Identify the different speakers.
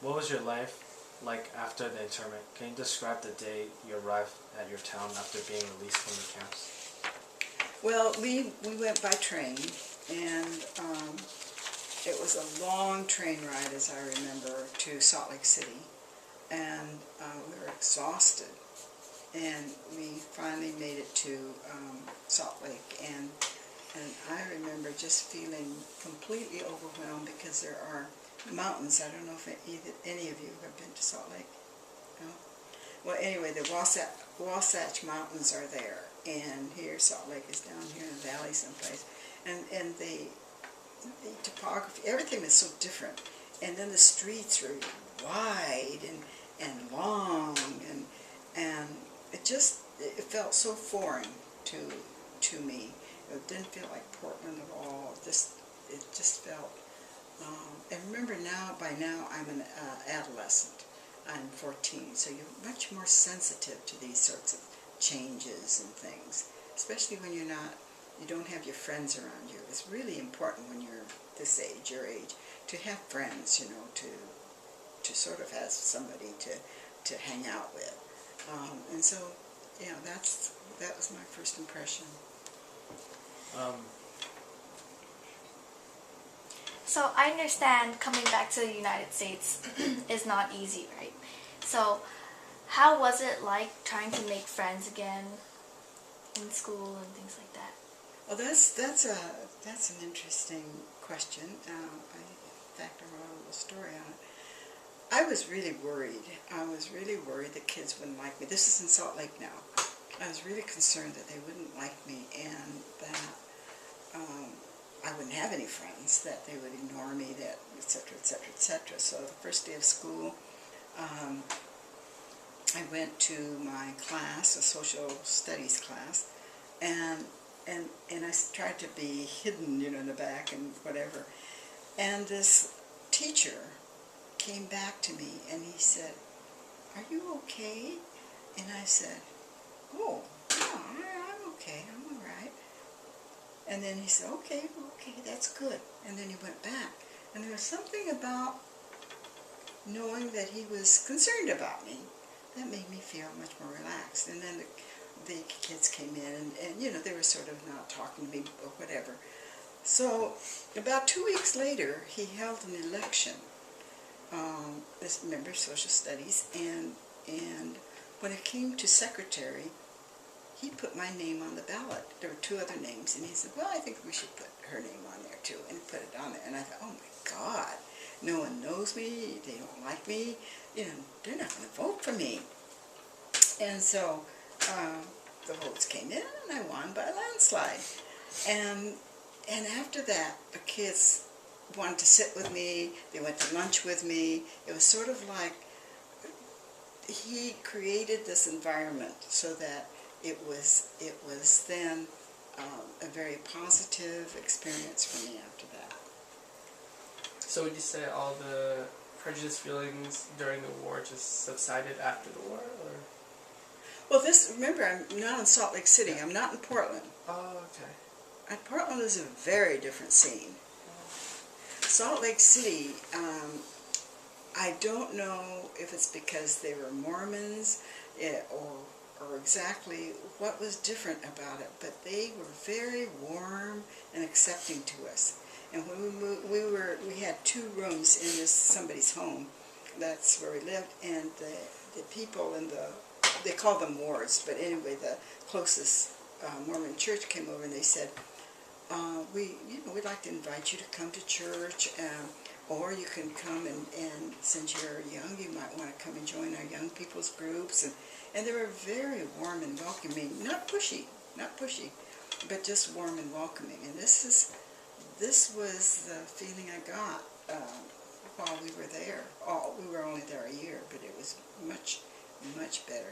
Speaker 1: What was your life like after the internment? Can you describe the day you arrived at your town after being released from the camps?
Speaker 2: Well, we went by train, and it was a long train ride, as I remember, to Salt Lake City, and we were exhausted, and we finally made it to Salt Lake, and I remember just feeling completely overwhelmed because there are mountains. I don't know if any of you have been to Salt Lake. No? Well, anyway, the Wasatch Mountains are there, and here Salt Lake is down here in the valley someplace, and the topography, everything is so different, and then the streets were wide and long, and it felt so foreign to me. It didn't feel like Portland at all. It just felt. And remember by now I'm an adolescent. I'm 14, so you're much more sensitive to these sorts of changes and things, especially when you don't have your friends around you. It's really important when you're this age, your age, to have friends, to sort of have somebody to hang out with. And so, yeah, that was my first impression.
Speaker 3: So I understand coming back to the United States is not easy, right? So how was it like trying to make friends again in school and things like that?
Speaker 2: Well, that's an interesting question. In fact, I wrote a little story on it. I was really worried. I was really worried that kids wouldn't like me. This is in Salt Lake now. I was really concerned that they wouldn't like me and that I wouldn't have any friends, that they would ignore me, that et cetera, et cetera, et cetera. So the first day of school, I went to my class, a social studies class, and I tried to be hidden, in the back and whatever. And this teacher came back to me and he said, "Are you okay?" And I said, "Oh, yeah, I'm okay, I'm all right." And then he said, okay, that's good. And then he went back. And there was something about knowing that he was concerned about me that made me feel much more relaxed. And then the kids came in and they were sort of not talking to me or whatever. So about 2 weeks later, he held an election, this member of social studies, and when it came to secretary, he put my name on the ballot. There were 2 other names, and he said, "Well, I think we should put her name on there too," and he put it on there. And I thought, oh my God, no one knows me, they don't like me, they're not going to vote for me. And so the votes came in, and I won by a landslide. And after that, the kids wanted to sit with me, they went to lunch with me. It was sort of like he created this environment so that it was then a very positive experience for me after that.
Speaker 4: So would you say all the prejudice feelings during the war just subsided after the war, or?
Speaker 2: Well, remember, I'm not in Salt Lake City. I'm not in Portland.
Speaker 4: Oh, okay.
Speaker 2: And Portland is a very different scene. Salt Lake City, I don't know if it's because they were Mormons or exactly what was different about it, but they were very warm and accepting to us. And when we moved, we had 2 rooms in somebody's home. That's where we lived, and the people they called them wards, but anyway, the closest Mormon church came over and they said, we'd like to invite you to come to church, or you can come and since you're young, you might want to come and join our young people's groups. And they were very warm and welcoming, not pushy, but just warm and welcoming. And this was the feeling I got while we were there. We were only there a year, but it was much, much better.